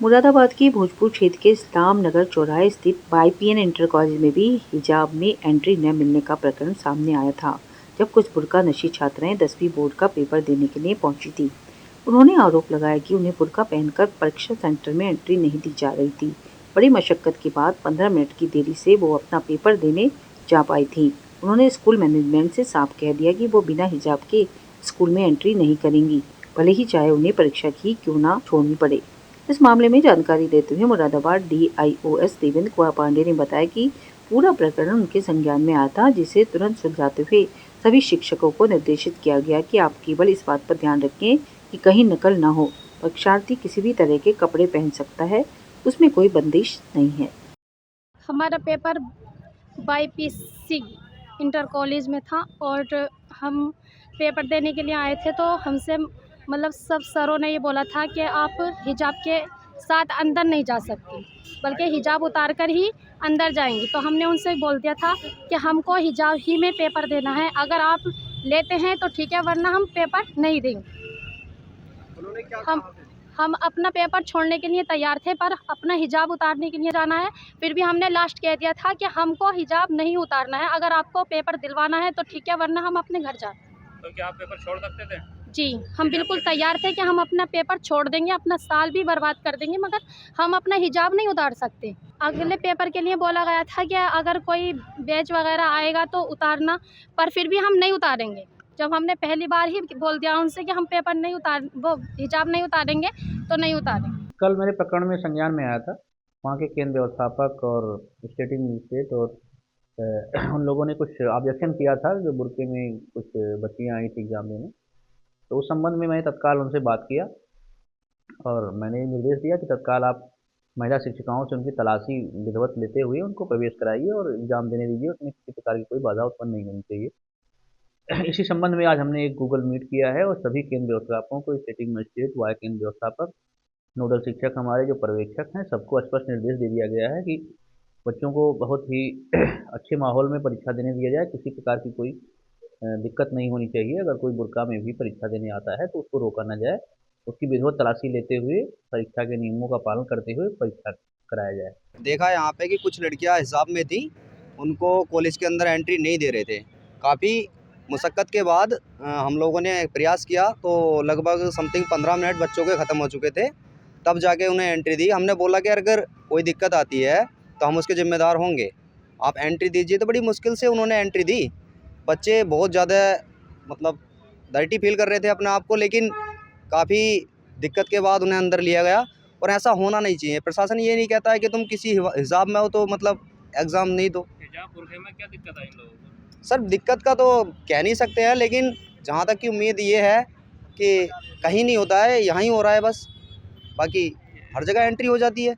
मुरादाबाद के भोजपुर क्षेत्र के इस्लाम नगर चौराहे स्थित YPN इंटर कॉलेज में भी हिजाब में एंट्री न मिलने का प्रकरण सामने आया था, जब कुछ बुर्का नशी छात्राएं 10वीं बोर्ड का पेपर देने के लिए पहुंची थी। उन्होंने आरोप लगाया कि उन्हें बुर्का पहनकर परीक्षा सेंटर में एंट्री नहीं दी जा रही थी। बड़ी मशक्कत के बाद 15 मिनट की देरी से वो अपना पेपर देने जा पाई थी। उन्होंने स्कूल मैनेजमेंट से साफ कह दिया कि वो बिना हिजाब के स्कूल में एंट्री नहीं करेंगी, भले ही चाहे उन्हें परीक्षा की क्यों ना छोड़नी पड़े। इस मामले में जानकारी देते हुए मुरादाबाद DIOS देवेंद्र कुमार पांडे ने बताया कि पूरा प्रकरण उनके संज्ञान में आया था, जिसे तुरंत सुलझाते हुए सभी शिक्षकों को निर्देशित किया गया कि आप केवल इस बात पर ध्यान रखें कि कहीं नकल न हो। परीक्षार्थी किसी भी तरह के कपड़े पहन सकता है, उसमें कोई बंदिश नहीं है। हमारा पेपर YPC इंटर कॉलेज में था और हम पेपर देने के लिए आए थे, तो हमसे सब सरों ने ये बोला था कि आप हिजाब के साथ अंदर नहीं जा सकती, बल्कि हिजाब उतार कर ही अंदर जाएंगी। तो हमने उनसे बोल दिया था कि हमको हिजाब ही में पेपर देना है, अगर आप लेते हैं तो ठीक है, वरना हम पेपर नहीं देंगे। उन्होंने क्या हम कहा फिर? हम अपना पेपर छोड़ने के लिए तैयार थे, पर अपना हिजाब उतारने के लिए जाना है। फिर भी हमने लास्ट कह दिया था कि हमको हिजाब नहीं उतारना है, अगर आपको पेपर दिलवाना है तो ठीक है, वरना हम अपने घर जाते। तो क्या आप पेपर छोड़ सकते थे? जी, हम बिल्कुल तैयार थे कि हम अपना पेपर छोड़ देंगे, अपना साल भी बर्बाद कर देंगे, मगर हम अपना हिजाब नहीं उतार सकते। अगले पेपर के लिए बोला गया था कि अगर कोई बैच वगैरह आएगा तो उतारना, पर फिर भी हम नहीं उतारेंगे। जब हमने पहली बार ही बोल दिया उनसे कि हम पेपर नहीं उतार वो हिजाब नहीं उतारेंगे, तो नहीं उतारेंगे। कल मेरे प्रकरण में संज्ञान में आया था। वहाँ के केंद्र व्यवस्थापक और स्टेटिंग मजिस्ट्रेट और उन लोगों ने कुछ ऑब्जेक्शन किया था, जो बुर्के में कुछ बच्चियाँ आई थी एग्जाम देने। तो उस संबंध में मैंने तत्काल उनसे बात किया और मैंने निर्देश दिया कि तत्काल आप महिला शिक्षिकाओं से उनकी तलाशी विधिवत लेते हुए उनको प्रवेश कराइए और एग्जाम देने दीजिए, उसमें किसी प्रकार की कोई बाधा उत्पन्न नहीं होनी चाहिए। इसी संबंध में आज हमने एक गूगल मीट किया है और सभी केंद्र व्यवस्थापकों को, स्टेटिंग मजिस्ट्रेट, वार्ड केंद्र व्यवस्थापक, नोडल शिक्षक, हमारे जो पर्यवेक्षक हैं, सबको स्पष्ट निर्देश दे दिया गया है कि बच्चों को बहुत ही अच्छे माहौल में परीक्षा देने दिया जाए। किसी प्रकार की कोई दिक्कत नहीं होनी चाहिए। अगर कोई बुर्का में भी परीक्षा देने आता है तो उसको रोका न जाए, उसकी विधिवत तलाशी लेते हुए परीक्षा के नियमों का पालन करते हुए परीक्षा कराया जाए। देखा यहाँ पे कि कुछ लड़कियाँ हिसाब में थी, उनको कॉलेज के अंदर एंट्री नहीं दे रहे थे। काफ़ी मुशक्क़त के बाद हम लोगों ने प्रयास किया, तो लगभग समथिंग 15 मिनट बच्चों के ख़त्म हो चुके थे, तब जाके उन्हें एंट्री दी। हमने बोला कि अगर कोई दिक्कत आती है तो हम उसके ज़िम्मेदार होंगे, आप एंट्री दीजिए। तो बड़ी मुश्किल से उन्होंने एंट्री दी। बच्चे बहुत ज़्यादा डर्टी फील कर रहे थे अपने आप को, लेकिन काफ़ी दिक्कत के बाद उन्हें अंदर लिया गया। और ऐसा होना नहीं चाहिए। प्रशासन ये नहीं कहता है कि तुम किसी हिसाब में हो तो एग्ज़ाम नहीं दो। हिजाब बुर्के में क्या दिक्कत आई इन लोगों को? सर, दिक्कत का तो कह नहीं सकते हैं, लेकिन जहाँ तक की उम्मीद ये है कि कहीं नहीं होता है, यहाँ ही हो रहा है बस। बाकी हर जगह एंट्री हो जाती है।